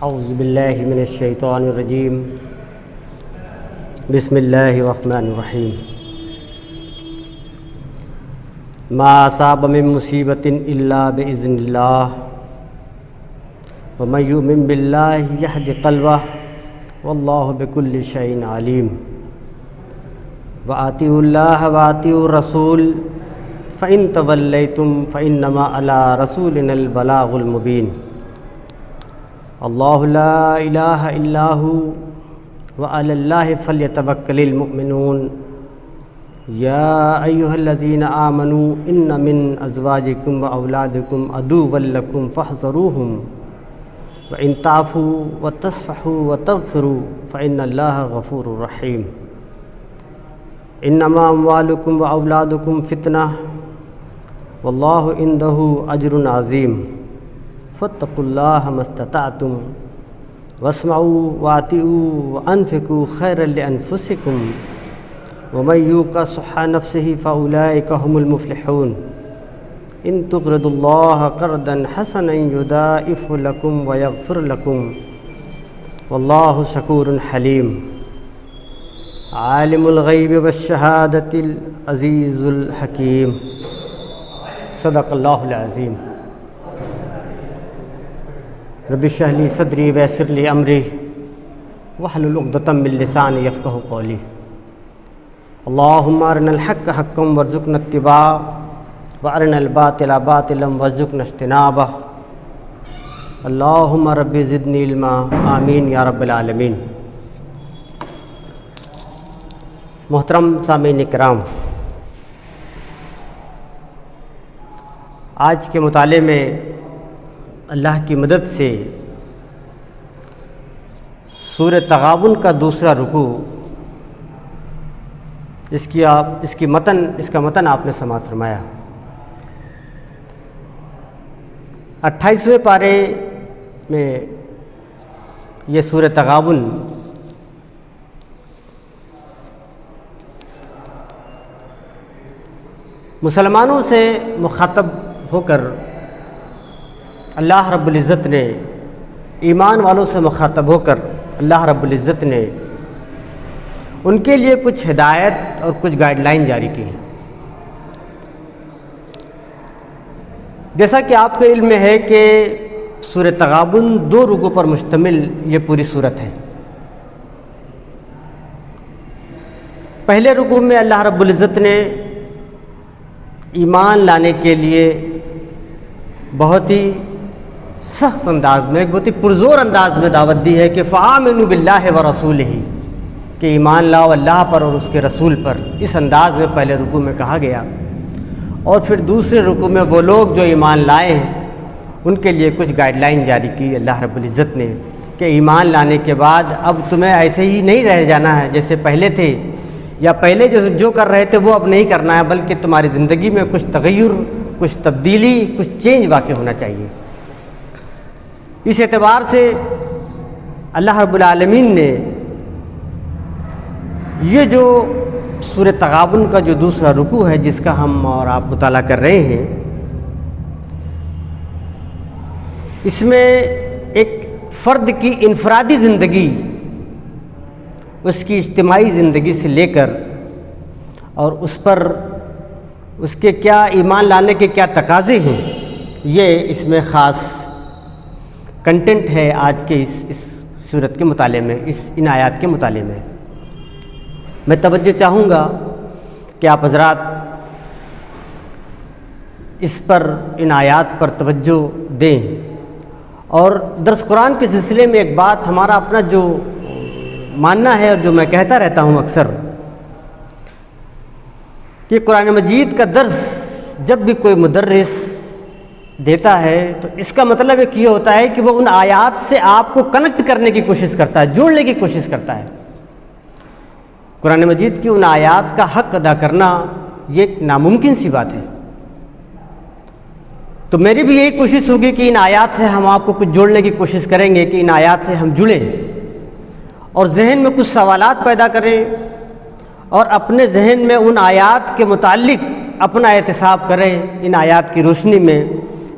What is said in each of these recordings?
اعوذ باللہ من الشیطان الرجیم بسم اللہ الرحمن الرحیم ما اصاب من مصیبت الا باذن اللہ ومن یؤمن باللہ یہد قلبہ واللہ بکل شیء علیم وآتیوا اللہ وآتیوا الرسول فإن تولیتم فإنما علی رسولنا البلاغ المبین اللہ لا الہ الا ہو وعلی اللہ فلیتوکل المؤمنون یا ایہا الذین آمنوا ان من ازواجکم واولادکم عدوا لکم فاحذروہم وان تعفوا وتصفحوا وتغفروا فإن اللہ غفور رحیم انما اموالکم واولادکم فتنہ واللہ عندہ اجر عظیم فاتقوا اللہ ما استطعتم واسمعوا واطیعوا وانفقوا خیرا لانفسکم ومن یوق شح نفسہ فاولئک هم المفلحون ان تقرضوا اللہ قرضا حسنا یضاعفہ لکم ویغفر لکم واللہ شکور حلیم عالم الغیب والشہادۃ العزیز الحکیم صدق اللہ العظیم رب اشرح لی صدری ویسر لی امری واحلل عقدۃ من لسانی یفقہوا قولی اللہم ارنا الحق حقا وارزقنا اتباعہ وارنا الباطل باطلا وارزقنا اجتنابہ اللہم رب زدنی علما آمین یا رب العالمین۔ محترم سامعین کرام، آج کے مطالعے میں اللہ کی مدد سے سورہ تغابن کا دوسرا رکوع، اس کا متن آپ نے سماعت فرمایا۔ 28ویں پارے میں یہ سورہ تغابن مسلمانوں سے مخاطب ہو کر اللہ رب العزت نے، ایمان والوں سے مخاطب ہو کر اللہ رب العزت نے ان کے لیے کچھ ہدایت اور کچھ گائیڈ لائن جاری کی ہیں۔ جیسا کہ آپ کے علم میں ہے کہ سورہ تغابن 2 رکوع پر مشتمل یہ پوری صورت ہے۔ پہلے رکوع میں اللہ رب العزت نے ایمان لانے کے لیے بہت ہی سخت انداز میں، ایک بہت ہی پرزور انداز میں دعوت دی ہے کہ فآمنوا باللہ ورسولہ، کہ ایمان لاؤ اللہ پر اور اس کے رسول پر۔ اس انداز میں پہلے رکوع میں کہا گیا، اور پھر دوسرے رکوع میں وہ لوگ جو ایمان لائے ہیں ان کے لیے کچھ گائیڈ لائن جاری کی اللہ رب العزت نے کہ ایمان لانے کے بعد اب تمہیں ایسے ہی نہیں رہ جانا ہے جیسے پہلے تھے، یا پہلے جو کر رہے تھے وہ اب نہیں کرنا ہے، بلکہ تمہاری زندگی میں کچھ تغیر، کچھ تبدیلی، کچھ چینج واقع ہونا چاہیے۔ اس اعتبار سے اللہ رب العالمین نے یہ جو سورہ تغابن کا جو دوسرا رکوع ہے جس کا ہم اور آپ مطالعہ کر رہے ہیں، اس میں ایک فرد کی انفرادی زندگی، اس کی اجتماعی زندگی سے لے کر اور اس پر اس کے کیا ایمان لانے کے کیا تقاضے ہیں، یہ اس میں خاص کنٹینٹ ہے آج کے اس صورت کے مطالعے میں، ان آیات کے مطالعے میں۔ میں توجہ چاہوں گا کہ آپ حضرات اس پر، ان آیات پر توجہ دیں، اور درس قرآن کے سلسلے میں ایک بات ہمارا اپنا جو ماننا ہے اور جو میں کہتا رہتا ہوں اکثر، کہ قرآن مجید کا درس جب بھی کوئی مدرس دیتا ہے تو اس کا مطلب ایک یہ ہوتا ہے کہ وہ ان آیات سے آپ کو کنیکٹ کرنے کی کوشش کرتا ہے، جوڑنے کی کوشش کرتا ہے۔ قرآن مجید کی ان آیات کا حق ادا کرنا یہ ایک ناممکن سی بات ہے۔ تو میری بھی یہی کوشش ہوگی کہ ان آیات سے ہم آپ کو کچھ جوڑنے کی کوشش کریں گے، کہ ان آیات سے ہم جڑیں اور ذہن میں کچھ سوالات پیدا کریں، اور اپنے ذہن میں ان آیات کے متعلق اپنا احتساب کریں ان آیات کی روشنی میں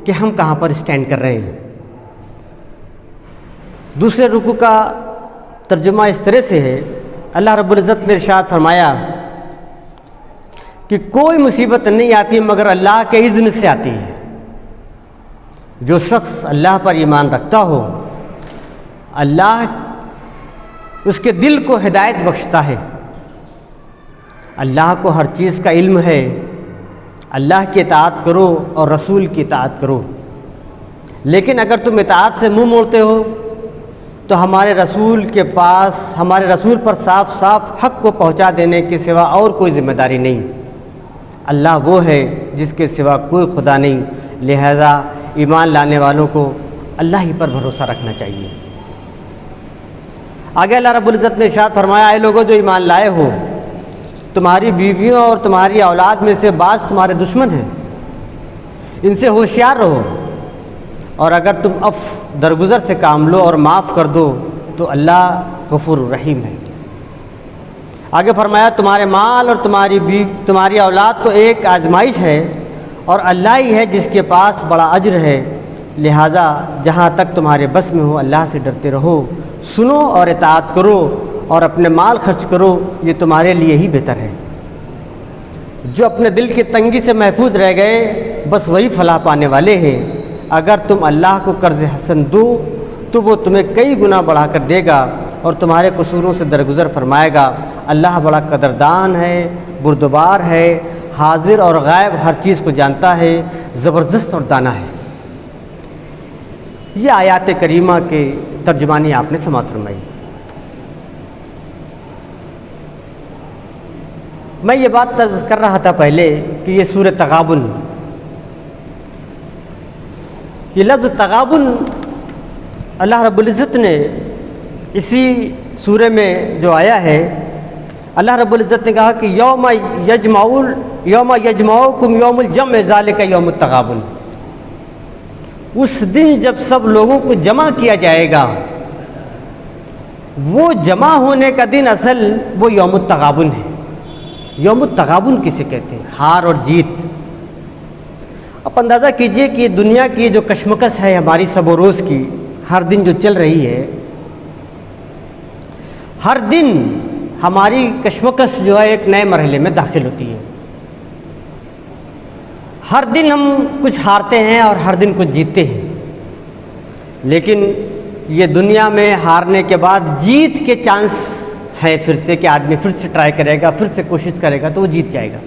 کہ ہم کہاں پر اسٹینڈ کر رہے ہیں۔ دوسرے رکوع کا ترجمہ اس طرح سے ہے، اللہ رب العزت نے ارشاد فرمایا کہ کوئی مصیبت نہیں آتی مگر اللہ کے اذن سے آتی ہے۔ جو شخص اللہ پر ایمان رکھتا ہو، اللہ اس کے دل کو ہدایت بخشتا ہے۔ اللہ کو ہر چیز کا علم ہے، اللہ کی اطاعت کرو اور رسول کی اطاعت کرو۔ لیکن اگر تم اطاعت سے منہ موڑتے ہو تو ہمارے رسول پر صاف صاف حق کو پہنچا دینے کے سوا اور کوئی ذمہ داری نہیں۔ اللہ وہ ہے جس کے سوا کوئی خدا نہیں، لہذا ایمان لانے والوں کو اللہ ہی پر بھروسہ رکھنا چاہیے۔ آگے اللہ رب العزت نے ارشاد فرمایا، اے لوگوں جو ایمان لائے ہو، تمہاری بیویوں اور تمہاری اولاد میں سے بعض تمہارے دشمن ہیں، ان سے ہوشیار رہو، اور اگر تم درگزر سے کام لو اور معاف کر دو تو اللہ غفور الرحیم ہے۔ آگے فرمایا، تمہارے مال اور تمہاری اولاد تو ایک آزمائش ہے، اور اللہ ہی ہے جس کے پاس بڑا اجر ہے، لہٰذا جہاں تک تمہارے بس میں ہو اللہ سے ڈرتے رہو، سنو اور اطاعت کرو اور اپنے مال خرچ کرو، یہ تمہارے لیے ہی بہتر ہے۔ جو اپنے دل کی تنگی سے محفوظ رہ گئے بس وہی فلاح پانے والے ہیں۔ اگر تم اللہ کو قرض حسن دو تو وہ تمہیں کئی گنا بڑھا کر دے گا اور تمہارے قصوروں سے درگزر فرمائے گا۔ اللہ بڑا قدردان ہے، بردبار ہے، حاضر اور غائب ہر چیز کو جانتا ہے، زبردست اور دانا ہے۔ یہ آیات کریمہ کے ترجمانی آپ نے سماعت فرمائی۔ میں یہ بات طرز کر رہا تھا پہلے کہ یہ سورہ تغابن، یہ لفظ تغابن اللہ رب العزت نے اسی سورہ میں جو آیا ہے، اللہ رب العزت نے کہا کہ یوم یجمعکم یوم الجمع ذالک یوم التغابن، اس دن جب سب لوگوں کو جمع کیا جائے گا، وہ جمع ہونے کا دن اصل وہ یوم التغابن ہے۔ یوم التغابن کسے کہتے ہیں؟ ہار اور جیت۔ اب اندازہ کیجئے کہ دنیا کی جو کشمکش ہے ہماری سب و روز کی، ہر دن جو چل رہی ہے، ہر دن ہماری کشمکش جو ہے ایک نئے مرحلے میں داخل ہوتی ہے۔ ہر دن ہم کچھ ہارتے ہیں اور ہر دن کچھ جیتتے ہیں، لیکن یہ دنیا میں ہارنے کے بعد جیت کے چانس ہے پھر سے کہ آدمی پھر سے ٹرائی کرے گا، پھر سے کوشش کرے گا تو وہ جیت جائے گا۔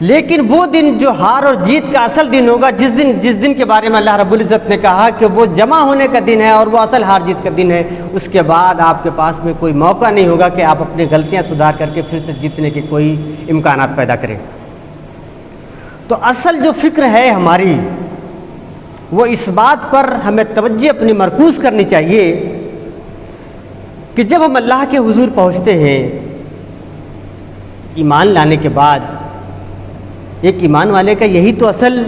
لیکن وہ دن جو ہار اور جیت کا اصل دن ہوگا، جس دن کے بارے میں اللہ رب العزت نے کہا کہ وہ جمع ہونے کا دن ہے اور وہ اصل ہار جیت کا دن ہے، اس کے بعد آپ کے پاس میں کوئی موقع نہیں ہوگا کہ آپ اپنی غلطیاں سدھار کر کے پھر سے جیتنے کے کوئی امکانات پیدا کریں۔ تو اصل جو فکر ہے ہماری، وہ اس بات پر ہمیں توجہ اپنی مرکوز کرنی چاہیے کہ جب ہم اللہ کے حضور پہنچتے ہیں ایمان لانے کے بعد، ایک ایمان والے کا یہی تو اصل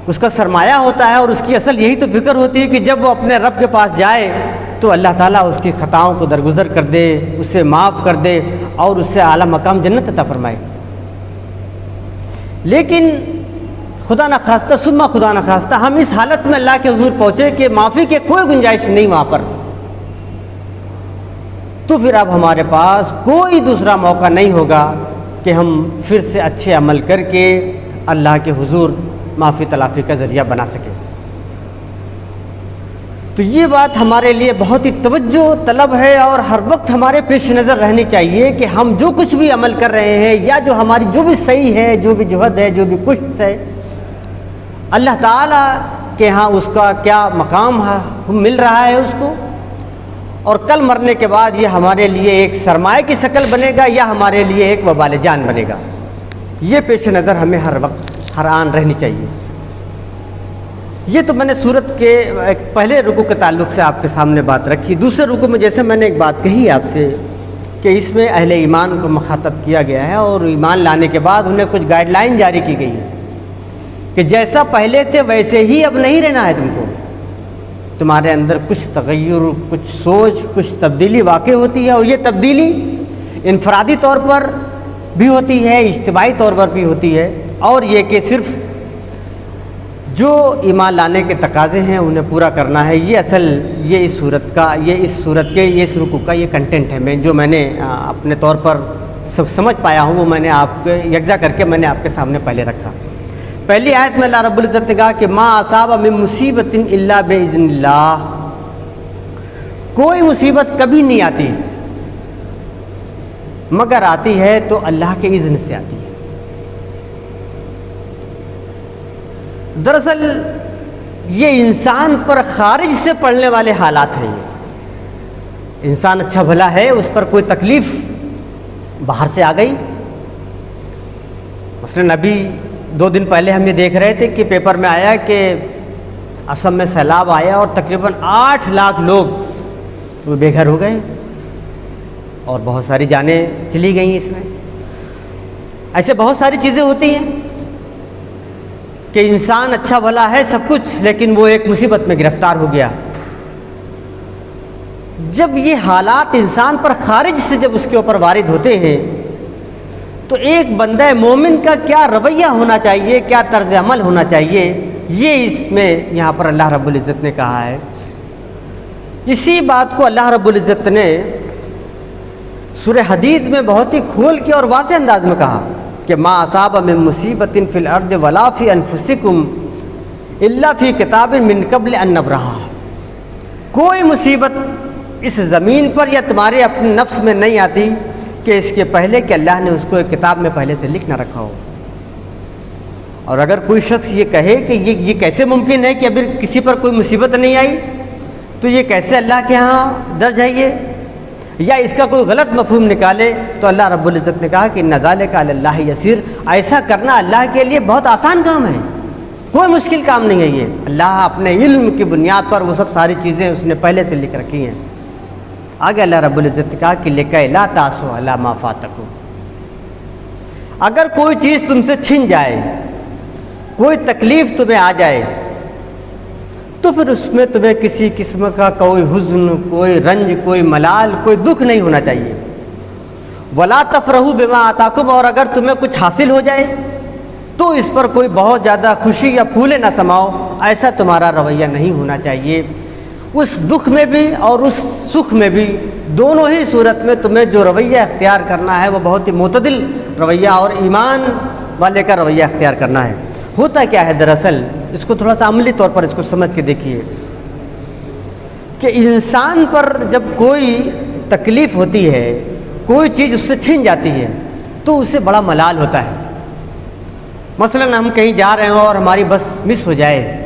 اس کا سرمایہ ہوتا ہے اور اس کی اصل یہی تو فکر ہوتی ہے کہ جب وہ اپنے رب کے پاس جائے تو اللہ تعالیٰ اس کی خطاؤں کو درگزر کر دے، اسے معاف کر دے اور اس سے اعلیٰ مقام جنت عطا فرمائے۔ لیکن خدا نخواستہ ثم خدا نخواستہ ہم اس حالت میں اللہ کے حضور پہنچے کہ معافی کے کوئی گنجائش نہیں وہاں پر، تو پھر اب ہمارے پاس کوئی دوسرا موقع نہیں ہوگا کہ ہم پھر سے اچھے عمل کر کے اللہ کے حضور معافی تلافی کا ذریعہ بنا سکیں۔ تو یہ بات ہمارے لیے بہت ہی توجہ طلب ہے اور ہر وقت ہمارے پیش نظر رہنی چاہیے کہ ہم جو کچھ بھی عمل کر رہے ہیں یا جو ہماری جو بھی صحیح ہے، جو بھی جہد ہے، جو بھی کوشش ہے، اللہ تعالیٰ کے ہاں اس کا کیا مقام مل رہا ہے اس کو، اور کل مرنے کے بعد یہ ہمارے لیے ایک سرمایہ کی شکل بنے گا یا ہمارے لیے ایک وبال جان بنے گا۔ یہ پیش نظر ہمیں ہر وقت ہر آن رہنی چاہیے۔ یہ تو میں نے سورت کے پہلے رکوع کے تعلق سے آپ کے سامنے بات رکھی۔ دوسرے رکوع میں جیسے میں نے ایک بات کہی آپ سے کہ اس میں اہل ایمان کو مخاطب کیا گیا ہے اور ایمان لانے کے بعد انہیں کچھ گائیڈ لائن جاری کی گئی ہے کہ جیسا پہلے تھے ویسے ہی اب نہیں رہنا ہے، تم کو تمہارے اندر کچھ تغیر، کچھ سوچ، کچھ تبدیلی واقع ہوتی ہے، اور یہ تبدیلی انفرادی طور پر بھی ہوتی ہے، اجتماعی طور پر بھی ہوتی ہے، اور یہ کہ صرف جو ایمان لانے کے تقاضے ہیں انہیں پورا کرنا ہے. یہ اس صورت کے اس رکوع کا یہ کنٹینٹ ہے. میں نے اپنے طور پر سمجھ پایا ہوں وہ میں نے آپ کو یکجا کر کے میں نے آپ کے سامنے پہلے رکھا. پہلی آیت میں اللہ رب العزت نے کہا کہ ما اصاب من مصیبت الا باذن اللہ. کوئی مصیبت کبھی نہیں آتی مگر آتی ہے تو اللہ کے اذن سے آتی ہے. دراصل یہ انسان پر خارج سے پڑنے والے حالات ہیں. انسان اچھا بھلا ہے, اس پر کوئی تکلیف باہر سے آ گئی. مثلاً ابھی 2 دن پہلے ہم یہ دیکھ رہے تھے کہ پیپر میں آیا کہ اسم میں سیلاب آیا اور تقریباً 8 لاکھ لوگ وہ بے گھر ہو گئے اور بہت ساری جانیں چلی گئیں. اس میں ایسے بہت ساری چیزیں ہوتی ہیں کہ انسان اچھا بھلا ہے سب کچھ, لیکن وہ ایک مصیبت میں گرفتار ہو گیا. جب یہ حالات انسان پر خارج سے جب اس کے اوپر وارد ہوتے ہیں تو ایک بندہ مومن کا کیا رویہ ہونا چاہیے, کیا طرز عمل ہونا چاہیے, یہ اس میں یہاں پر اللہ رب العزت نے کہا ہے. اسی بات کو اللہ رب العزت نے سورہ حدید میں بہت ہی کھول کے اور واضح انداز میں کہا کہ ما اصاب من مصیبت فی الارض ولا فی انفسکم الا فی کتاب من قبل ان نبرہا. کوئی مصیبت اس زمین پر یا تمہارے اپنے نفس میں نہیں آتی کہ اس کے پہلے کہ اللہ نے اس کو ایک کتاب میں پہلے سے لکھ نہ رکھا ہو. اور اگر کوئی شخص یہ کہے کہ یہ کیسے ممکن ہے کہ ابھی کسی پر کوئی مصیبت نہیں آئی, تو یہ کیسے اللہ کے ہاں درج ہے یہ, یا اس کا کوئی غلط مفہوم نکالے, تو اللہ رب العزت نے کہا کہ ان ذالک علی اللہ یسیر. ایسا کرنا اللہ کے لیے بہت آسان کام ہے, کوئی مشکل کام نہیں ہے. یہ اللہ اپنے علم کی بنیاد پر وہ سب ساری چیزیں اس نے پہلے سے لکھ رکھی ہیں. آگے اللہ رب العزت نے کہا کہ لکے لا تاسوا علی ما فاتکم. اگر کوئی چیز تم سے چھن جائے, کوئی تکلیف تمہیں آ جائے, تو پھر اس میں تمہیں کسی قسم کا کوئی حزن, کوئی رنج, کوئی ملال, کوئی دکھ نہیں ہونا چاہیے. ولا تفرحوا بما آتاکم. اور اگر تمہیں کچھ حاصل ہو جائے تو اس پر کوئی بہت زیادہ خوشی یا پھولے نہ سماؤ, ایسا تمہارا رویہ نہیں ہونا چاہیے. اس دکھ میں بھی اور اس سکھ میں بھی, دونوں ہی صورت میں تمہیں جو رویہ اختیار کرنا ہے وہ بہت ہی معتدل رویہ اور ایمان والے کا رویہ اختیار کرنا ہے. ہوتا کیا ہے دراصل, اس کو تھوڑا سا عملی طور پر اس کو سمجھ کے دیکھیے کہ انسان پر جب کوئی تکلیف ہوتی ہے, کوئی چیز اس سے چھن جاتی ہے, تو اسے بڑا ملال ہوتا ہے. مثلاً ہم کہیں جا رہے ہوں اور ہماری بس مس ہو جائے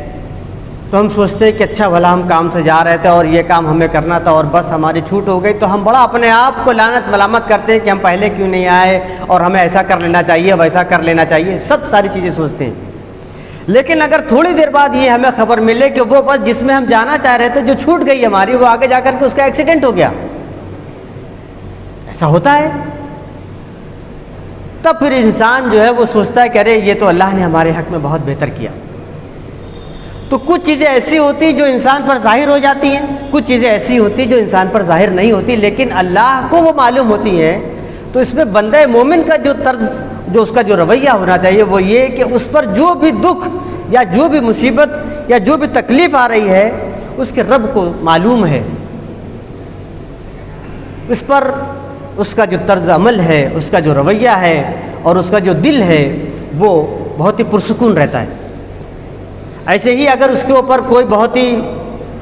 تو ہم سوچتے ہیں کہ اچھا بھلا ہم کام سے جا رہے تھے اور یہ کام ہمیں کرنا تھا اور بس ہماری چھوٹ ہو گئی, تو ہم بڑا اپنے آپ کو لعنت ملامت کرتے ہیں کہ ہم پہلے کیوں نہیں آئے اور ہمیں ایسا کر لینا چاہیے, ویسا کر لینا چاہیے, سب ساری چیزیں سوچتے ہیں. لیکن اگر تھوڑی دیر بعد یہ ہمیں خبر ملے کہ وہ بس جس میں ہم جانا چاہ رہے تھے جو چھوٹ گئی ہماری, وہ آگے جا کر کے اس کا ایکسیڈنٹ ہو گیا, ایسا ہوتا ہے, تب پھر انسان جو ہے وہ سوچتا ہے کہ ارے یہ تو اللہ نے ہمارے حق میں بہت بہتر کیا. تو کچھ چیزیں ایسی ہوتی جو انسان پر ظاہر ہو جاتی ہیں, کچھ چیزیں ایسی ہوتی جو انسان پر ظاہر نہیں ہوتی, لیکن اللہ کو وہ معلوم ہوتی ہیں. تو اس میں بندہ مومن کا جو طرز, جو اس کا جو رویہ ہونا چاہیے وہ یہ کہ اس پر جو بھی دکھ یا جو بھی مصیبت یا جو بھی تکلیف آ رہی ہے اس کے رب کو معلوم ہے, اس پر اس کا جو طرز عمل ہے, اس کا جو رویہ ہے اور اس کا جو دل ہے وہ بہت ہی پرسکون رہتا ہے. ایسے ہی اگر اس کے اوپر کوئی بہت ہی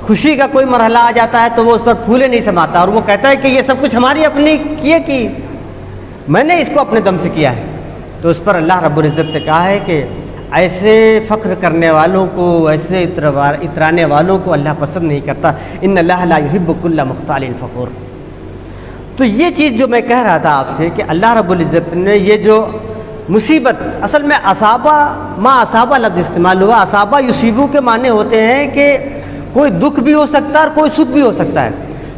خوشی کا کوئی مرحلہ آ جاتا ہے تو وہ اس پر پھولے نہیں سماتا اور وہ کہتا ہے کہ یہ سب کچھ ہماری اپنی کیے کی, میں نے اس کو اپنے دم سے کیا ہے. تو اس پر اللہ رب العزت نے کہا ہے کہ ایسے فخر کرنے والوں کو, ایسے اترانے والوں کو اللہ پسند نہیں کرتا. ان اللہ لا یحب کل مختال فخور. تو یہ چیز جو میں کہہ رہا تھا آپ سے کہ اللہ رب العزت نے یہ جو مصیبت, اصل میں اصابہ ما اصابہ لفظ استعمال ہوا. اصابہ یصیبو کے معنی ہوتے ہیں کہ کوئی دکھ بھی ہو سکتا ہے اور کوئی سکھ بھی ہو سکتا ہے.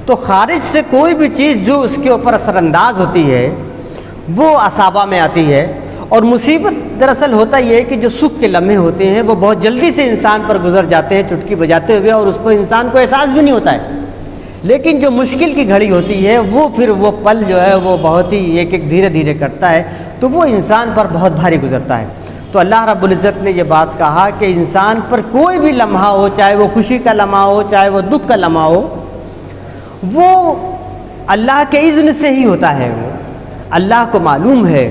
تو خارج سے کوئی بھی چیز جو اس کے اوپر اثر انداز ہوتی ہے وہ اصابہ میں آتی ہے. اور مصیبت دراصل ہوتا یہ ہے کہ جو سکھ کے لمحے ہوتے ہیں وہ بہت جلدی سے انسان پر گزر جاتے ہیں چٹکی بجاتے ہوئے, اور اس پر انسان کو احساس بھی نہیں ہوتا ہے. لیکن جو مشکل کی گھڑی ہوتی ہے وہ پھر وہ پل جو ہے وہ بہت ہی ایک ایک دھیرے دھیرے کرتا ہے, تو وہ انسان پر بہت بھاری گزرتا ہے. تو اللہ رب العزت نے یہ بات کہا کہ انسان پر کوئی بھی لمحہ ہو، چاہے وہ خوشی کا لمحہ ہو، چاہے وہ دکھ کا لمحہ ہو، وہ اللہ کے اذن سے ہی ہوتا ہے، وہ اللہ کو معلوم ہے۔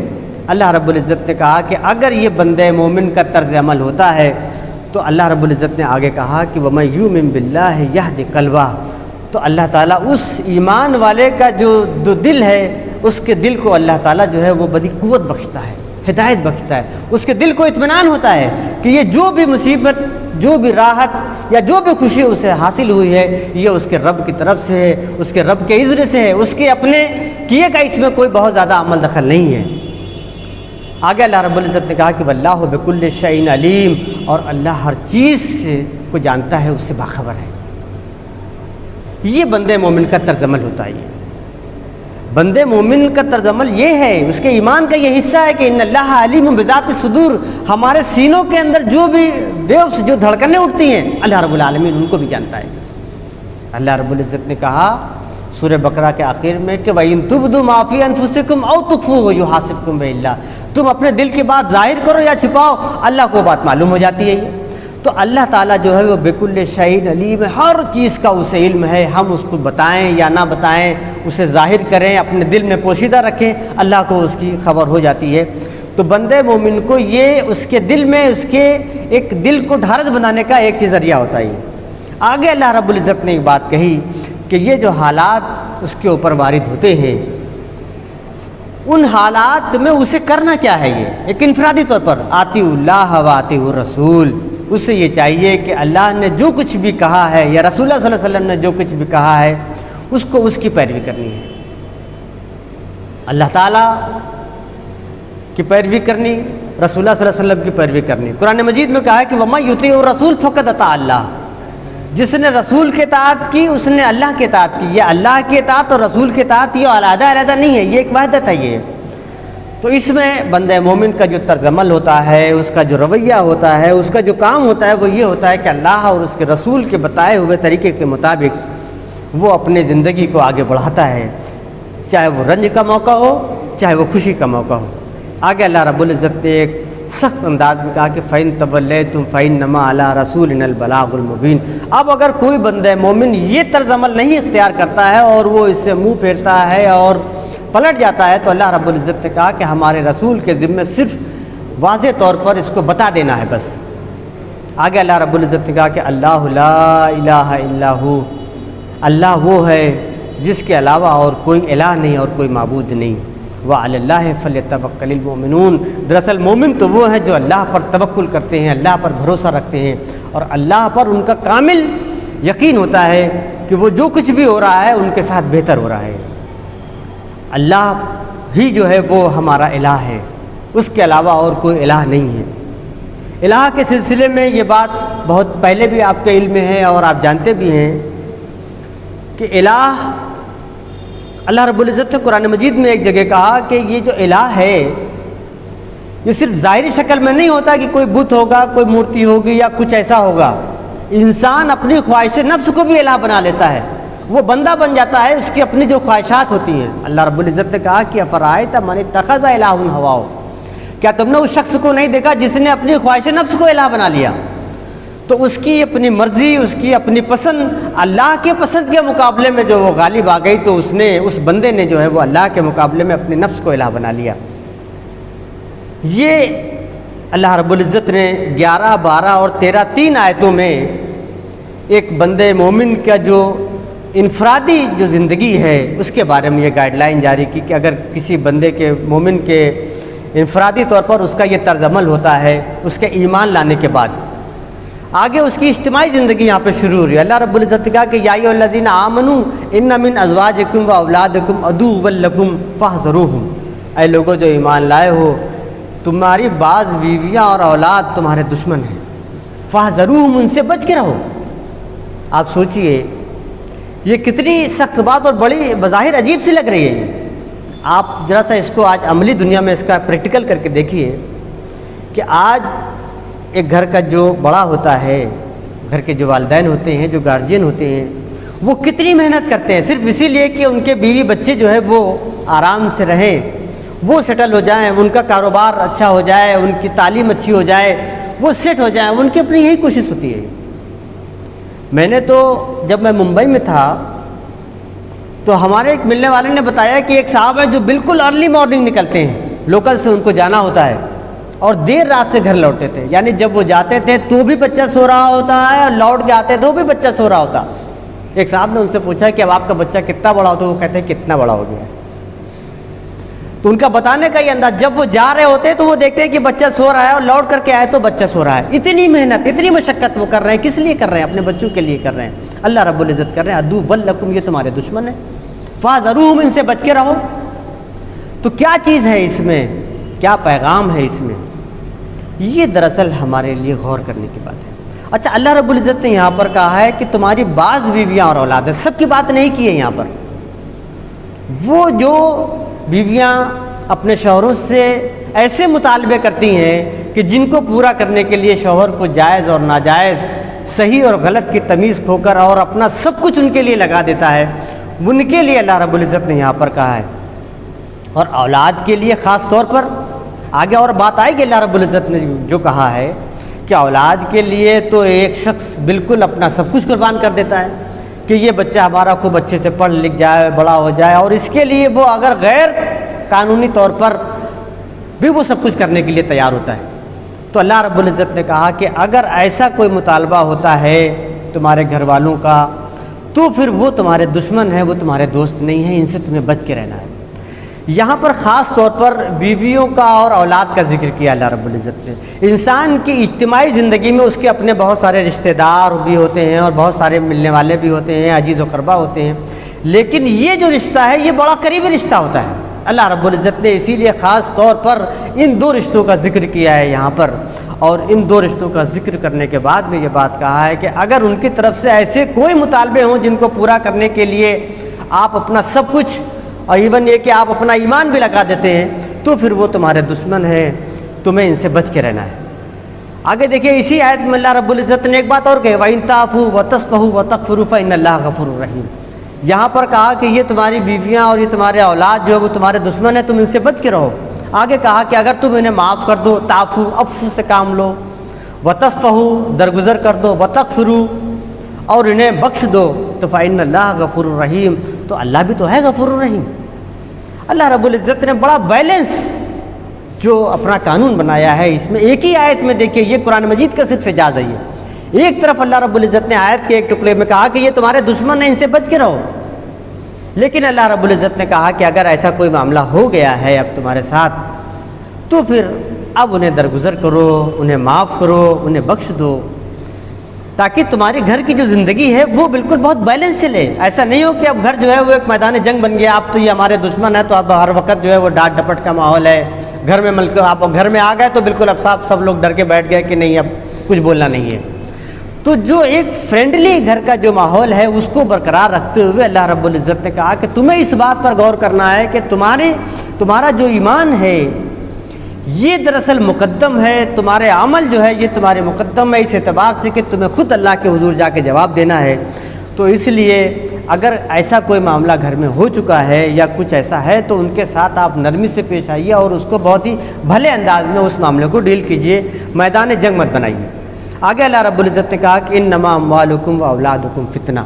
اللہ رب العزت نے کہا کہ اگر یہ بندے مومن کا طرز عمل ہوتا ہے تو اللہ رب العزت نے آگے کہا کہ وَمَن يُؤْمِن بِاللَّهِ يَهْدِ قَلْبَهُ، تو اللہ تعالیٰ اس ایمان والے کا جو دل ہے، اس کے دل کو اللہ تعالیٰ جو ہے وہ بڑی قوت بخشتا ہے، ہدایت بخشتا ہے، اس کے دل کو اطمینان ہوتا ہے کہ یہ جو بھی مصیبت، جو بھی راحت یا جو بھی خوشی اسے حاصل ہوئی ہے، یہ اس کے رب کی طرف سے ہے، اس کے رب کے اذن سے ہے، اس کے اپنے کیے کا اس میں کوئی بہت زیادہ عمل دخل نہیں ہے۔ آگے اللہ رب العزت نے کہا کہ واللہ بکل شیء علیم، اور اللہ ہر چیز کو جانتا ہے، اس سے باخبر ہے۔ یہ بندے مومن کا طرز عمل ہوتا ہے۔ بندے مومن کا طرز عمل یہ ہے، اس کے ایمان کا یہ حصہ ہے کہ ان اللہ علیم بذات الصدور، ہمارے سینوں کے اندر جو بھی ویوز، جو دھڑکنیں اٹھتی ہیں، اللہ رب العالمین ان کو بھی جانتا ہے۔ اللہ رب العزت نے کہا سورہ بقرہ کے آخر میں کہ وَإِن تُبْدُوا مَا فِي أَنفُسِكُمْ أَوْ تُخْفُوهُ يُحَاسِبْكُم بِهِ اللَّهُ، تم اپنے دل کی بات ظاہر کرو یا چھپاؤ، اللہ کو بات معلوم ہو جاتی ہے۔ یہ تو اللہ تعالیٰ جو ہے وہ بکل شیء علیم ہے، ہر چیز کا اسے علم ہے، ہم اس کو بتائیں یا نہ بتائیں، اسے ظاہر کریں، اپنے دل میں پوشیدہ رکھیں، اللہ کو اس کی خبر ہو جاتی ہے۔ تو بندے مومن کو یہ اس کے دل میں، اس کے ایک دل کو ڈھارس بنانے کا ایک ہی ذریعہ ہوتا ہے۔ آگے اللہ رب العزت نے ایک بات کہی کہ یہ جو حالات اس کے اوپر وارد ہوتے ہیں، ان حالات میں اسے کرنا کیا ہے؟ یہ ایک انفرادی طور پر آتی اللہ و آتی الرسول، اسے یہ چاہیے کہ اللہ نے جو کچھ بھی کہا ہے یا رسول اللہ صلی اللہ علیہ وسلم نے جو کچھ بھی کہا ہے اس کو، اس کی پیروی کرنی ہے، اللہ تعالیٰ کی پیروی کرنی، رسول اللہ صلی اللہ علیہ وسلم کی پیروی کرنی۔ قرآن مجید میں کہا ہے کہ وَمَن يُطِعِ الرَّسُولَ فَقَدْ أَطَاعَ اللَّهَ، جس نے رسول کی اطاعت کی اس نے اللہ کی اطاعت کی۔ یہ اللہ کی اطاعت اور رسول کی اطاعت یہ علیحدہ علیحدہ نہیں ہے، یہ ایک وحدت ہے۔ یہ تو اس میں بندہ مومن کا جو طرز عمل ہوتا ہے، اس کا جو رویہ ہوتا ہے، اس کا جو کام ہوتا ہے، وہ یہ ہوتا ہے کہ اللہ اور اس کے رسول کے بتائے ہوئے طریقے کے مطابق وہ اپنے زندگی کو آگے بڑھاتا ہے، چاہے وہ رنج کا موقع ہو، چاہے وہ خوشی کا موقع ہو۔ آگے اللہ رب العزت نے ایک سخت انداز میں کہا کہ فَإِن تَوَلَّيْتُمْ فَإِنَّمَا عَلَىٰ رَسُولِنَا الْبَلَاغُ الْمُبِينُ، اب اگر کوئی بندہ مومن یہ طرز عمل نہیں اختیار کرتا ہے اور وہ اس سے منہ پھیرتا ہے اور پلٹ جاتا ہے، تو اللہ رب العزت نے کہا کہ ہمارے رسول کے ذمے صرف واضح طور پر اس کو بتا دینا ہے بس۔ آگے اللہ رب العزت نے کہا کہ اللہ لا الہ الا ہو، اللہ وہ ہے جس کے علاوہ اور کوئی الہ نہیں اور کوئی معبود نہیں۔ وعلی اللہ فلیتوکل المؤمنون، دراصل مومن تو وہ ہیں جو اللہ پر توکل کرتے ہیں، اللہ پر بھروسہ رکھتے ہیں، اور اللہ پر ان کا کامل یقین ہوتا ہے کہ وہ جو کچھ بھی ہو رہا ہے ان کے ساتھ بہتر ہو رہا ہے۔ اللہ ہی جو ہے وہ ہمارا الہ ہے، اس کے علاوہ اور کوئی الہ نہیں ہے۔ الہ کے سلسلے میں یہ بات بہت پہلے بھی آپ کے علم میں ہے اور آپ جانتے بھی ہیں کہ الہ، اللہ رب العزت نے قرآن مجید میں ایک جگہ کہا کہ یہ جو الہ ہے یہ صرف ظاہری شکل میں نہیں ہوتا کہ کوئی بت ہوگا، کوئی مورتی ہوگی یا کچھ ایسا ہوگا۔ انسان اپنی خواہش نفس کو بھی الہ بنا لیتا ہے، وہ بندہ بن جاتا ہے، اس کی اپنی جو خواہشات ہوتی ہیں۔ اللہ رب العزت نے کہا کہ افرأیت من اتخذ الہہ ہواہ، کیا تم نے اس شخص کو نہیں دیکھا جس نے اپنی خواہش نفس کو الہ بنا لیا؟ تو اس کی اپنی مرضی، اس کی اپنی پسند اللہ کے پسند کے مقابلے میں جو وہ غالب آ گئی، تو اس بندے نے جو ہے وہ اللہ کے مقابلے میں اپنے نفس کو الہ بنا لیا۔ یہ اللہ رب العزت نے 11، 12 اور 13 3 آیتوں میں ایک بندے مومن کا جو انفرادی جو زندگی ہے اس کے بارے میں یہ گائیڈ لائن جاری کی کہ اگر کسی بندے کے مومن کے انفرادی طور پر اس کا یہ طرز عمل ہوتا ہے اس کے ایمان لانے کے بعد، آگے اس کی اجتماعی زندگی یہاں پہ شروع ہو رہی ہے۔ اللہ رب العزت نے کہا کہ یا ایھا الذین آمنوا ان من ازواجکم و اولادکم عدوا لکم فاحذروہم، اے لوگوں جو ایمان لائے ہو، تمہاری بعض بیویاں اور اولاد تمہارے دشمن ہیں، فاحذروہم، ان سے بچ کے رہو۔ آپ سوچئے یہ کتنی سخت بات اور بڑی بظاہر عجیب سی لگ رہی ہے۔ آپ ذرا سا اس کو آج عملی دنیا میں اس کا پریکٹیکل کر کے دیکھیے کہ آج ایک گھر کا جو بڑا ہوتا ہے، گھر کے جو والدین ہوتے ہیں، جو گارجین ہوتے ہیں، وہ کتنی محنت کرتے ہیں صرف اسی لیے کہ ان کے بیوی بچے جو ہے وہ آرام سے رہیں، وہ سیٹل ہو جائیں، ان کا کاروبار اچھا ہو جائے، ان کی تعلیم اچھی ہو جائے، وہ سیٹ ہو جائیں، ان کی اپنی یہی کوشش ہوتی ہے۔ میں نے تو جب میں ممبئی میں تھا تو ہمارے ایک ملنے والے نے بتایا کہ ایک صاحب ہیں جو بالکل ارلی مارننگ نکلتے ہیں، لوکل سے ان کو جانا ہوتا ہے اور دیر رات سے گھر لوٹتے تھے، یعنی جب وہ جاتے تھے تو بھی بچہ سو رہا ہوتا ہے اور لوٹ کے آتے تو بھی بچہ سو رہا ہوتا۔ ایک صاحب نے ان سے پوچھا کہ اب آپ کا بچہ کتنا بڑا ہوتا ہے؟ وہ کہتے ہیں کتنا بڑا ہو گیا ہے۔ تو ان کا بتانے کا یہ انداز، جب وہ جا رہے ہوتے ہیں تو وہ دیکھتے ہیں کہ بچہ سو رہا ہے اور لوٹ کر کے آئے تو بچہ سو رہا ہے۔ اتنی محنت، اتنی مشقت وہ کر رہے ہیں، کس لیے کر رہے ہیں؟ اپنے بچوں کے لیے کر رہے ہیں۔ اللہ رب العزت کر رہے ہیں عدو لکم، یہ تمہارے دشمن ہیں، فاحذروہم، ان سے بچ کے رہو۔ تو کیا چیز ہے اس میں، کیا پیغام ہے اس میں؟ یہ دراصل ہمارے لیے غور کرنے کی بات ہے۔ اچھا، اللہ رب العزت نے یہاں پر کہا ہے کہ تمہاری بعض بیویاں اور اولاد ہیں، سب کی بات نہیں کی ہے یہاں پر۔ وہ جو بیویاں اپنے شوہروں سے ایسے مطالبے کرتی ہیں کہ جن کو پورا کرنے کے لیے شوہر کو جائز اور ناجائز، صحیح اور غلط کی تمیز کھو کر اور اپنا سب کچھ ان کے لیے لگا دیتا ہے، ان کے لیے اللہ رب العزت نے یہاں پر کہا ہے۔ اور اولاد کے لیے خاص طور پر آگے اور بات آئے گی، اللہ رب العزت نے جو کہا ہے کہ اولاد کے لیے تو ایک شخص بالکل اپنا سب کچھ قربان کر دیتا ہے کہ یہ بچہ ہمارا خوب اچھے سے پڑھ لکھ جائے، بڑا ہو جائے، اور اس کے لیے وہ اگر غیر قانونی طور پر بھی وہ سب کچھ کرنے کے لیے تیار ہوتا ہے۔ تو اللہ رب العزت نے کہا کہ اگر ایسا کوئی مطالبہ ہوتا ہے تمہارے گھر والوں کا تو پھر وہ تمہارے دشمن ہیں، وہ تمہارے دوست نہیں ہیں، ان سے تمہیں بچ کے رہنا ہے۔ یہاں پر خاص طور پر بیویوں کا اور اولاد کا ذکر کیا اللہ رب العزت نے۔ انسان کی اجتماعی زندگی میں اس کے اپنے بہت سارے رشتہ دار بھی ہوتے ہیں اور بہت سارے ملنے والے بھی ہوتے ہیں، عزیز و قربا ہوتے ہیں، لیکن یہ جو رشتہ ہے یہ بڑا قریبی رشتہ ہوتا ہے۔ اللہ رب العزت نے اسی لیے خاص طور پر ان دو رشتوں کا ذکر کیا ہے یہاں پر، اور ان دو رشتوں کا ذکر کرنے کے بعد میں یہ بات کہا ہے کہ اگر ان کی طرف سے ایسے کوئی مطالبے ہوں جن کو پورا کرنے کے لیے آپ اپنا سب کچھ اور ایون یہ کہ آپ اپنا ایمان بھی لگا دیتے ہیں تو پھر وہ تمہارے دشمن ہیں، تمہیں ان سے بچ کے رہنا ہے۔ آگے دیکھیے اسی آیت میں اللہ رب العزت نے ایک بات اور کہی، وَإِن تَعْفُوا وَتَصْفَحُوا وَتَغْفِرُوا فَإِنَّ اللَّهَ غَفُورٌ رَحِيمٌ۔ یہاں پر کہا کہ یہ تمہاری بیویاں اور یہ تمہارے اولاد جو ہے وہ تمہارے دشمن ہیں، تم ان سے بچ کے رہو۔ آگے کہا کہ اگر تم انہیں معاف کر دو، تعفو، عفو سے کام لو، وتصفحوا، درگزر کر دو، وتغفروا، اور انہیں بخش دو، تو فإن اللہ غفور الرحیم، تو اللہ بھی تو ہے غفور الرحیم۔ اللہ رب العزت نے بڑا بیلنس جو اپنا قانون بنایا ہے اس میں، ایک ہی آیت میں دیکھیے، یہ قرآن مجید کا صرف اعجاز ہے۔ یہ ایک طرف اللہ رب العزت نے آیت کے ایک ٹکڑے میں کہا کہ یہ تمہارے دشمن ہیں، ان سے بچ کے رہو، لیکن اللہ رب العزت نے کہا کہ اگر ایسا کوئی معاملہ ہو گیا ہے اب تمہارے ساتھ تو پھر اب انہیں درگزر کرو، انہیں معاف کرو، انہیں بخش دو، تاکہ تمہاری گھر کی جو زندگی ہے وہ بالکل بہت بیلنس چلے۔ ایسا نہیں ہو کہ اب گھر جو ہے وہ ایک میدان جنگ بن گیا، اب تو یہ ہمارے دشمن ہے تو اب ہر وقت جو ہے وہ ڈانٹ ڈپٹ کا ماحول ہے، گھر میں ملک آپ گھر میں آ گئے تو بالکل اب سب لوگ ڈر کے بیٹھ گئے کہ نہیں اب کچھ بولنا نہیں ہے۔ تو جو ایک فرینڈلی گھر کا جو ماحول ہے اس کو برقرار رکھتے ہوئے اللہ رب العزت نے کہا کہ تمہیں اس بات پر غور کرنا ہے کہ تمہارا جو ایمان ہے یہ دراصل مقدم ہے، تمہارے عمل جو ہے یہ تمہارے مقدم ہے، اس اعتبار سے کہ تمہیں خود اللہ کے حضور جا کے جواب دینا ہے۔ تو اس لیے اگر ایسا کوئی معاملہ گھر میں ہو چکا ہے یا کچھ ایسا ہے تو ان کے ساتھ آپ نرمی سے پیش آئیے اور اس کو بہت ہی بھلے انداز میں اس معاملے کو ڈیل کیجیے، میدان جنگ مت بنائیے۔ آگے اللہ رب العزت نے کہا کہ انما اموالکم و اولادکم فتنہ،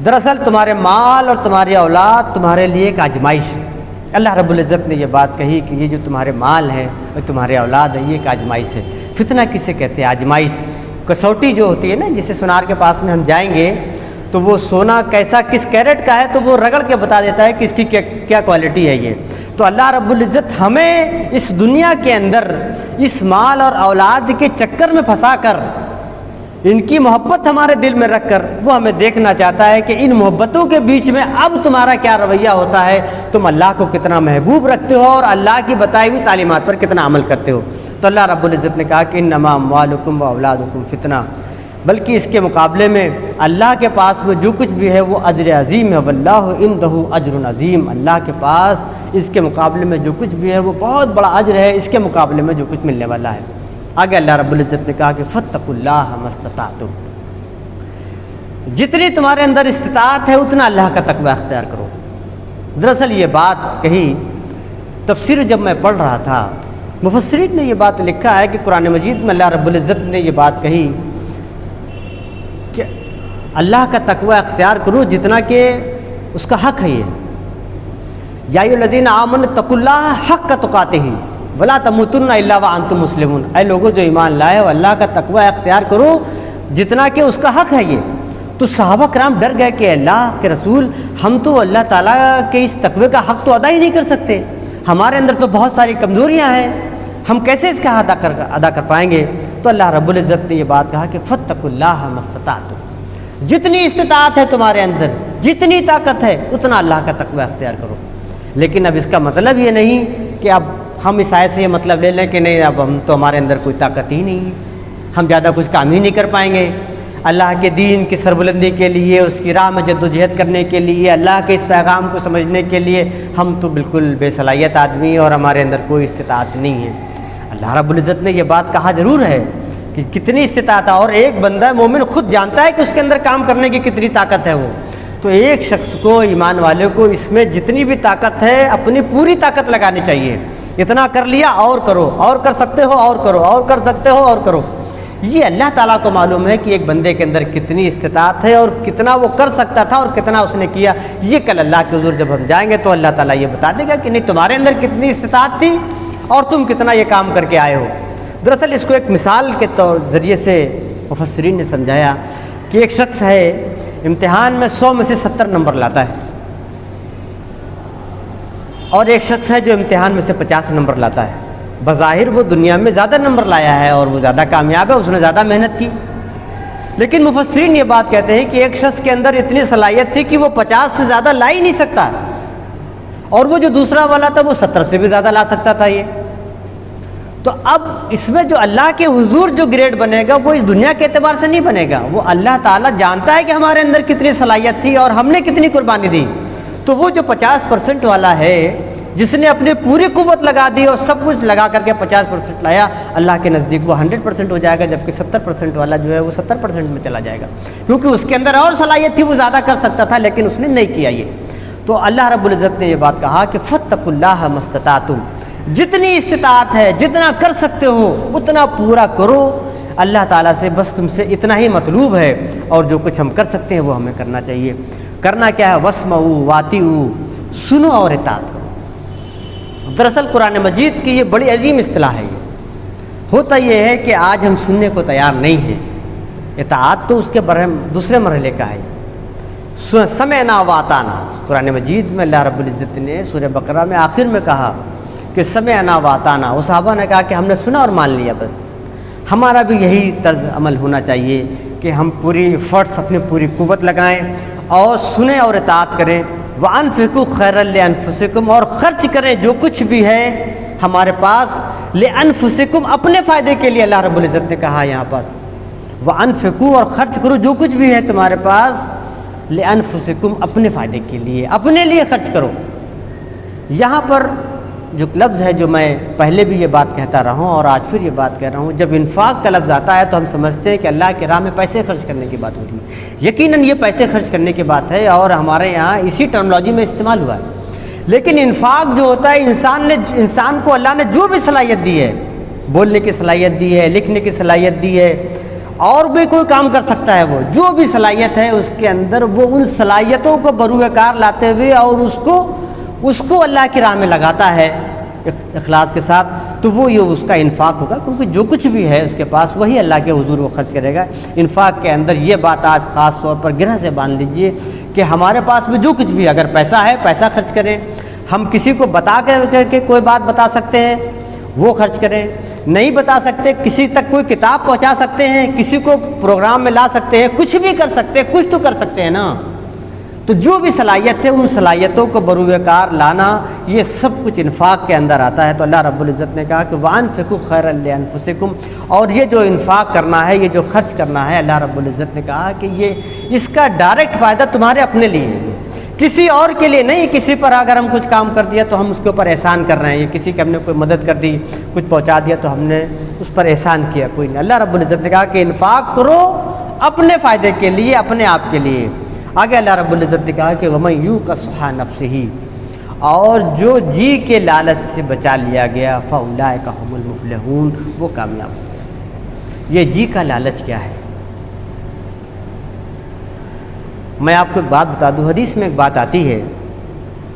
دراصل تمہارے مال اور تمہاری اولاد تمہارے لیے ایک آزمائش ہے۔ اللہ رب العزت نے یہ بات کہی کہ یہ جو تمہارے مال ہیں اور تمہارے اولاد ہے یہ ایک آزمائش ہے۔ فتنہ کسے کہتے ہیں؟ آزمائش، کسوٹی جو ہوتی ہے نا، جسے سونار کے پاس میں ہم جائیں گے تو وہ سونا کیسا کس کیرٹ کا ہے تو وہ رگڑ کے بتا دیتا ہے کہ اس کی کیا کوالٹی ہے یہ۔ تو اللہ رب العزت ہمیں اس دنیا کے اندر اس مال اور اولاد کے چکر میں پھنسا کر، ان کی محبت ہمارے دل میں رکھ کر وہ ہمیں دیکھنا چاہتا ہے کہ ان محبتوں کے بیچ میں اب تمہارا کیا رویہ ہوتا ہے، تم اللہ کو کتنا محبوب رکھتے ہو اور اللہ کی بتائی ہوئی تعلیمات پر کتنا عمل کرتے ہو۔ تو اللہ رب العزت نے کہا کہ انما اموالکم و اولادکم فتنہ، بلکہ اس کے مقابلے میں اللہ کے پاس میں جو کچھ بھی ہے وہ اجر عظیم ہے، واللہ عندہ اجر عظیم، اللہ کے پاس اس کے مقابلے میں جو کچھ بھی ہے وہ بہت بڑا اجر ہے، اس کے مقابلے میں جو کچھ ملنے والا ہے۔ آگے اللہ رب العزت نے کہا کہ فاتقوا اللہ ما استطعتم، جتنی تمہارے اندر استطاعت ہے اتنا اللہ کا تقوی اختیار کرو۔ دراصل یہ بات کہی تفسیر جب میں پڑھ رہا تھا، مفسرین نے یہ بات لکھا ہے کہ قرآن مجید میں اللہ رب العزت نے یہ بات کہی کہ اللہ کا تقوی اختیار کرو جتنا کہ اس کا حق ہے۔ یہ یا ایھا الذین آمنوا اتقوا اللہ حق تقاتہ ولا تموتن الا وانتم مسلمون، اے لوگوں جو ایمان لائے ہو اللہ کا تقوی اختیار کرو جتنا کہ اس کا حق ہے۔ یہ تو صحابہ کرام ڈر گئے کہ اللہ کے رسول ہم تو اللہ تعالیٰ کے اس تقوی کا حق تو ادا ہی نہیں کر سکتے، ہمارے اندر تو بہت ساری کمزوریاں ہیں، ہم کیسے اس کا ادا کر پائیں گے؟ تو اللہ رب العزت نے یہ بات کہا کہ فاتقوا اللہ ما استطعتم، جتنی استطاعت ہے تمہارے اندر، جتنی طاقت ہے اتنا اللہ کا تقوی اختیار کرو۔ لیکن اب اس کا مطلب یہ نہیں کہ اب ہم اس آیت سے یہ مطلب لے لیں کہ نہیں اب ہم تو ہمارے اندر کوئی طاقت ہی نہیں ہے، ہم زیادہ کچھ کام ہی نہیں کر پائیں گے۔ اللہ کے دین کی سربلندی کے لیے، اس کی راہ میں جد و جہد کرنے کے لیے، اللہ کے اس پیغام کو سمجھنے کے لیے ہم تو بالکل بے صلاحیت آدمی ہیں اور ہمارے اندر کوئی استطاعت نہیں ہے۔ اللہ رب العزت نے یہ بات کہا ضرور ہے کہ کتنی استطاعت ہے، اور ایک بندہ مومن خود جانتا ہے کہ اس کے اندر کام کرنے کی کتنی طاقت ہے۔ وہ تو ایک شخص کو، ایمان والے کو، اس میں جتنی بھی طاقت ہے اپنی پوری طاقت لگانی چاہیے۔ اتنا کر لیا اور کرو، اور کر سکتے ہو اور کرو، اور کر سکتے ہو اور کرو۔ یہ اللہ تعالیٰ کو معلوم ہے کہ ایک بندے کے اندر کتنی استطاعت ہے اور کتنا وہ کر سکتا تھا اور کتنا اس نے کیا۔ یہ کل اللہ کے حضور جب ہم جائیں گے تو اللہ تعالیٰ یہ بتا دے گا کہ نہیں تمہارے اندر کتنی استطاعت تھی اور تم کتنا یہ کام کر کے آئے ہو۔ دراصل اس کو ایک مثال کے ذریعے سے مفسرین نے سمجھایا کہ ایک شخص ہے امتحان میں 100 میں سے 70 نمبر لاتا ہے، اور ایک شخص ہے جو امتحان میں سے 50 نمبر لاتا ہے۔ بظاہر وہ دنیا میں زیادہ نمبر لایا ہے اور وہ زیادہ کامیاب ہے، اس نے زیادہ محنت کی، لیکن مفسرین یہ بات کہتے ہیں کہ ایک شخص کے اندر اتنی صلاحیت تھی کہ وہ 50 سے زیادہ لا ہی نہیں سکتا، اور وہ جو دوسرا والا تھا وہ 70 سے بھی زیادہ لا سکتا تھا۔ یہ تو اب اس میں جو اللہ کے حضور جو گریڈ بنے گا وہ اس دنیا کے اعتبار سے نہیں بنے گا، وہ اللہ تعالیٰ جانتا ہے کہ ہمارے اندر کتنی صلاحیت تھی اور ہم نے کتنی قربانی دی۔ تو وہ جو 50% والا ہے جس نے اپنی پوری قوت لگا دی اور سب کچھ لگا کر کے 50% لایا، اللہ کے نزدیک وہ 100% ہو جائے گا، جبکہ 70% والا جو ہے وہ 70% میں چلا جائے گا، کیونکہ اس کے اندر اور صلاحیت تھی، وہ زیادہ کر سکتا تھا لیکن اس نے نہیں کیا۔ یہ تو اللہ رب العزت نے یہ بات کہا کہ فاتقوا اللہ ما استطعتم، جتنی استطاعت ہے، جتنا کر سکتے ہو اتنا پورا کرو۔ اللہ تعالیٰ سے بس تم سے اتنا ہی مطلوب ہے، اور جو کچھ ہم کر سکتے ہیں وہ ہمیں کرنا چاہیے۔ کرنا کیا ہے؟ واسمعوا واطیعوا، سنو اور اطاعت کرو۔ دراصل قرآن مجید کی یہ بڑی عظیم اصطلاح ہے۔ یہ ہوتا یہ ہے کہ آج ہم سننے کو تیار نہیں ہیں، اطاعت تو اس کے دوسرے مرحلے کا ہے۔ سمعنا واطعنا، قرآن مجید میں اللہ رب العزت نے سورہ بقرہ میں آخر میں کہا کہ سمعنا واطعنا، وہ صحابہ نے کہا کہ ہم نے سنا اور مان لیا بس۔ ہمارا بھی یہی طرز عمل ہونا چاہیے کہ ہم پوری ایفرٹس، اپنی پوری قوت لگائیں اور سنیں اور اطاعت کریں۔ وَأَنفِقُوا خَيْرًا لِأَنفُسِكُمْ، اور خرچ کریں جو کچھ بھی ہے ہمارے پاس، لِأَنفُسِكُمْ، اپنے فائدے کے لیے۔ اللہ رب العزت نے کہا یہاں پر وَأَنفِقُوا، اور خرچ کرو جو کچھ بھی ہے تمہارے پاس، لِأَنفُسِكُمْ، اپنے فائدے کے لیے، اپنے لیے خرچ کرو۔ یہاں پر جو لفظ ہے، جو میں پہلے بھی یہ بات کہتا رہا ہوں اور آج پھر یہ بات کہہ رہا ہوں، جب انفاق کا لفظ آتا ہے تو ہم سمجھتے ہیں کہ اللہ کی راہ میں پیسے خرچ کرنے کی بات ہو رہی ہے۔ یقیناً یہ پیسے خرچ کرنے کی بات ہے اور ہمارے یہاں اسی ٹرمنالوجی میں استعمال ہوا ہے، لیکن انفاق جو ہوتا ہے، انسان کو اللہ نے جو بھی صلاحیت دی ہے، بولنے کی صلاحیت دی ہے، لکھنے کی صلاحیت دی ہے، اور بھی کوئی کام کر سکتا ہے، وہ جو بھی صلاحیت ہے اس کے اندر وہ ان صلاحیتوں کو بروئے کار لاتے ہوئے اور اس کو اللہ کی راہ میں لگاتا ہے اخلاص کے ساتھ، تو وہ یہ اس کا انفاق ہوگا، کیونکہ جو کچھ بھی ہے اس کے پاس وہی اللہ کے حضور وہ خرچ کرے گا۔ انفاق کے اندر یہ بات آج خاص طور پر گرہ سے باندھ لیجئے کہ ہمارے پاس بھی جو کچھ بھی، اگر پیسہ ہے پیسہ خرچ کریں، ہم کسی کو بتا کر کے کوئی بات بتا سکتے ہیں وہ خرچ کریں، نہیں بتا سکتے کسی تک کوئی کتاب پہنچا سکتے ہیں، کسی کو پروگرام میں لا سکتے ہیں، کچھ بھی کر سکتے ہیں، کچھ تو کر سکتے ہیں نا۔ تو جو بھی صلاحیت ہے ان صلاحیتوں کو بروئے کار لانا، یہ سب کچھ انفاق کے اندر آتا ہے۔ تو اللہ رب العزت نے کہا کہ وَأَنفِقُوا خَيْرًا لِأَنفُسِكُمْ، اور یہ جو انفاق کرنا ہے، یہ جو خرچ کرنا ہے، اللہ رب العزت نے کہا کہ اس کا ڈائریکٹ فائدہ تمہارے اپنے لیے ہے، کسی اور کے لیے نہیں۔ کسی پر اگر ہم کچھ کام کر دیا تو ہم اس کے اوپر احسان کر رہے ہیں، یا کسی کی ہم نے کوئی مدد کر دی، کچھ پہنچا دیا تو ہم نے اس پر احسان کیا، کوئی نہیں۔ اللہ رب العزت نے کہا کہ انفاق کرو اپنے فائدے کے لیے، اپنے آپ کے لیے۔ آگے اللہ رب العزت نے کہا کہ وَمَن یُوقَ شُحَّ نَفْسِهِ، اور جو جی کے لالچ سے بچا لیا گیا فاولئک هم المفلحون، وہ کامیاب ہو گیا۔ یہ جی کا لالچ کیا ہے؟ میں آپ کو ایک بات بتا دوں، حدیث میں ایک بات آتی ہے،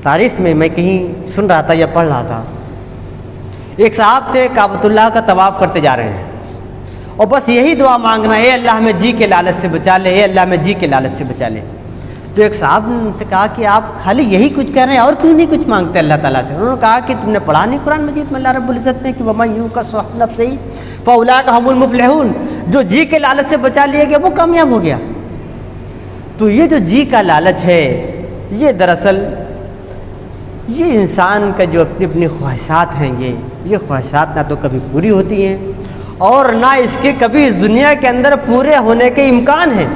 تاریخ میں کہیں سن رہا تھا یا پڑھ رہا تھا، ایک صاحب تھے کعبۃ اللہ کا طواف کرتے جا رہے ہیں اور بس یہی دعا مانگنا، اے اللہ ہمیں جی کے لالچ سے بچا لے، اے اللہ ہمیں جی کے لالچ سے بچا لے۔ تو ایک صاحب نے ان سے کہا کہ آپ خالی یہی کچھ کہہ رہے ہیں اور کیوں نہیں کچھ مانگتے اللہ تعالیٰ سے؟ انہوں نے کہا کہ تم نے پڑھا نہیں قرآن مجید میں اللہ رب العزت نے کہ وَمَن یُوقَ شُحَّ نَفْسِهِ فَأُولَٰئِکَ هُمُ الْمُفْلِحُونَ، جو جی کے لالچ سے بچا لیا گیا وہ کامیاب ہو گیا۔ تو یہ جو جی کا لالچ ہے، یہ دراصل یہ انسان کا جو اپنی اپنی خواہشات ہیں، یہ خواہشات نہ تو کبھی پوری ہوتی ہیں اور نہ اس کے کبھی اس دنیا کے اندر پورے ہونے کے امکان ہیں۔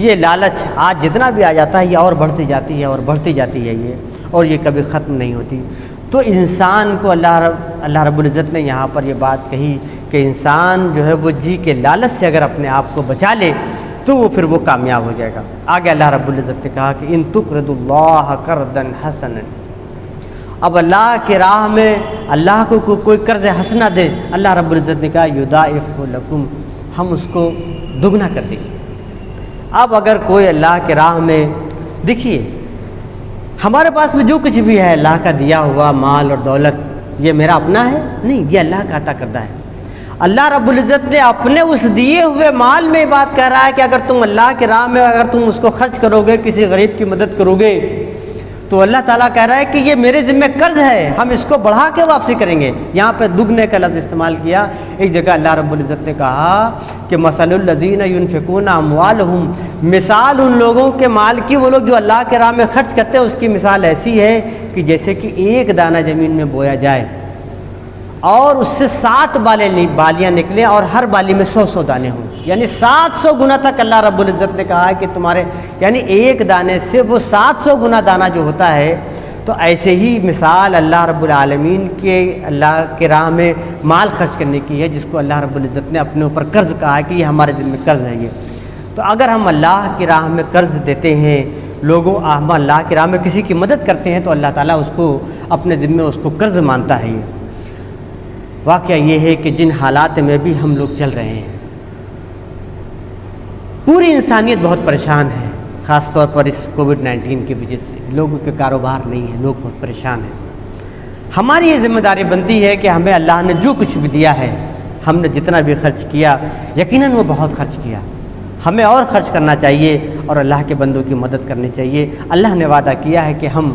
یہ لالچ آج جتنا بھی آ جاتا ہے یہ اور بڑھتی جاتی ہے اور بڑھتی جاتی ہے یہ، اور یہ کبھی ختم نہیں ہوتی۔ تو انسان کو اللہ رب العزت نے یہاں پر یہ بات کہی کہ انسان جو ہے وہ جی کے لالچ سے اگر اپنے آپ کو بچا لے تو وہ پھر وہ کامیاب ہو جائے گا۔ آگے اللہ رب العزت نے کہا کہ ان تقرضوا اللہ قرضا حسنا، اب اللہ کی راہ میں اللہ کو کوئی قرض حسنہ دے، اللہ رب العزت نے کہا یضاعف لکم، ہم اس کو دگنا کر دیں گے۔ اب اگر کوئی اللہ کی راہ میں، دیکھیے ہمارے پاس میں جو کچھ بھی ہے اللہ کا دیا ہوا مال اور دولت، یہ میرا اپنا ہے نہیں، یہ اللہ کا عطا کردہ ہے۔ اللہ رب العزت نے اپنے اس دیے ہوئے مال میں بات کہہ رہا ہے کہ اگر تم اللہ کی راہ میں اگر تم اس کو خرچ کرو گے، کسی غریب کی مدد کرو گے، تو اللہ تعالیٰ کہہ رہا ہے کہ یہ میرے ذمہ قرض ہے، ہم اس کو بڑھا کے واپسی کریں گے۔ یہاں پہ دگنے کا لفظ استعمال کیا۔ ایک جگہ اللہ رب العزت نے کہا کہ مثل الذین ینفقون اموالہم، مثال ان لوگوں کے مال کی، وہ لوگ جو اللہ کے راہ میں خرچ کرتے ہیں، اس کی مثال ایسی ہے کہ جیسے کہ ایک دانہ زمین میں بویا جائے اور اس سے 7 بالیاں نکلیں اور ہر بالی میں 100 دانے ہوں، یعنی 700 گنا تک اللہ رب العزت نے کہا ہے کہ تمہارے، یعنی ایک دانے سے وہ 700 گنا دانہ جو ہوتا ہے۔ تو ایسے ہی مثال اللہ رب العالمین کے اللہ کے راہ میں مال خرچ کرنے کی ہے، جس کو اللہ رب العزت نے اپنے اوپر قرض کہا ہے کہ یہ ہمارے ذمہ قرض ہے۔ یہ تو اگر ہم اللہ کی راہ میں قرض دیتے ہیں لوگوں، ہم اللہ کی راہ میں کسی کی مدد کرتے ہیں، تو اللہ تعالیٰ اس کو اپنے ذمہ اس کو قرض مانتا ہے۔ یہ واقعہ یہ ہے کہ جن حالات میں بھی ہم لوگ چل رہے ہیں، پوری انسانیت بہت پریشان ہے، خاص طور پر اس کووڈ-19 کی وجہ سے لوگوں کے کاروبار نہیں ہیں، لوگ بہت پریشان ہیں۔ ہماری یہ ذمہ داری بنتی ہے کہ ہمیں اللہ نے جو کچھ بھی دیا ہے، ہم نے جتنا بھی خرچ کیا، یقیناً وہ بہت خرچ کیا، ہمیں اور خرچ کرنا چاہیے اور اللہ کے بندوں کی مدد کرنی چاہیے۔ اللہ نے وعدہ کیا ہے کہ ہم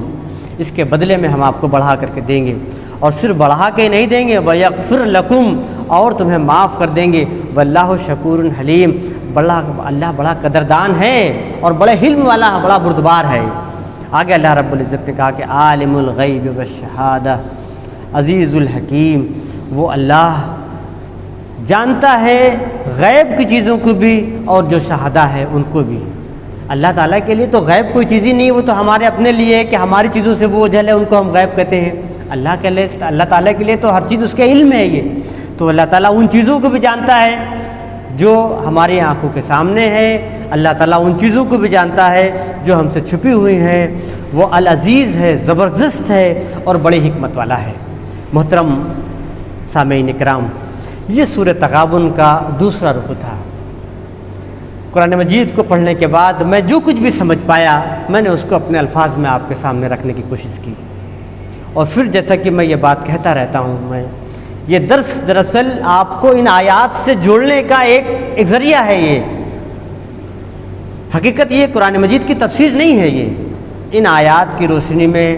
اس کے بدلے میں ہم آپ کو بڑھا کر کے دیں گے، اور صرف بڑھا کے نہیں دیں گے، وَيَغْفِرْ لَكُمْ، اور تمہیں معاف کر دیں گے، وَاللَّهُ شَكُورٌ حَلِيمٌ، اللہ بڑا قدردان ہے اور بڑے حلم والا، بڑا بردبار ہے۔ آگے اللہ رب العزت نے کہا کہ عالم الغیب والشہادہ عزیز الحکیم، وہ اللہ جانتا ہے غیب کی چیزوں کو بھی اور جو شہادہ ہے ان کو بھی۔ اللہ تعالیٰ کے لیے تو غیب کوئی چیز ہی نہیں، وہ تو ہمارے اپنے لیے ہے کہ ہماری چیزوں سے وہ اوجھل ہے، ان کو ہم غیب کہتے ہیں۔ اللہ تعالیٰ کے لیے تو ہر چیز اس کے علم ہے۔ یہ تو اللہ تعالیٰ ان چیزوں کو بھی جانتا ہے جو ہماری آنکھوں کے سامنے ہے، اللہ تعالیٰ ان چیزوں کو بھی جانتا ہے جو ہم سے چھپی ہوئی ہیں۔ وہ العزیز ہے، زبردست ہے اور بڑی حکمت والا ہے۔ محترم سامعین اکرام، یہ سورہ تغابن کا دوسرا رکوع تھا۔ قرآن مجید کو پڑھنے کے بعد میں جو کچھ بھی سمجھ پایا، میں نے اس کو اپنے الفاظ میں آپ کے سامنے رکھنے کی کوشش کی، اور پھر جیسا کہ میں یہ بات کہتا رہتا ہوں، میں یہ درس دراصل آپ کو ان آیات سے جوڑنے کا ایک ذریعہ ہے۔ یہ حقیقت یہ قرآن مجید کی تفسیر نہیں ہے، یہ ان آیات کی روشنی میں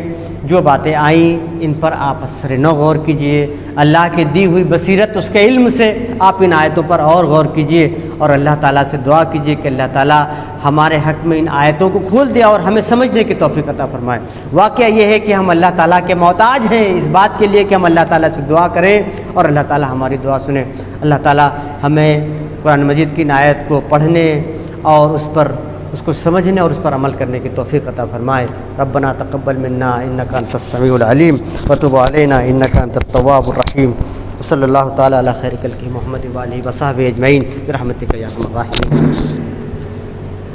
جو باتیں آئیں ان پر آپ اثر نو غور کیجئے، اللہ کی دی ہوئی بصیرت، اس کے علم سے آپ ان آیتوں پر اور غور کیجئے، اور اللہ تعالیٰ سے دعا کیجئے کہ اللہ تعالیٰ ہمارے حق میں ان آیتوں کو کھول دے اور ہمیں سمجھنے کی توفیق عطا فرمائے۔ واقعہ یہ ہے کہ ہم اللہ تعالیٰ کے محتاج ہیں اس بات کے لیے کہ ہم اللہ تعالیٰ سے دعا کریں اور اللہ تعالیٰ ہماری دعا سنیں۔ اللہ تعالیٰ ہمیں قرآن مجید کی ان آیت کو پڑھنے اور اس کو سمجھنے اور اس پر عمل کرنے کی توفیق عطا فرمائے۔ ربنا تقبل منا انک انت السمیع العلیم وتب علینا انک انت التواب الرحیم، وصلی اللہ تعالی علی خیر خلقہ محمد و آلہ وصحبہ اجمعین برحمتک یا ارحم الراحمین۔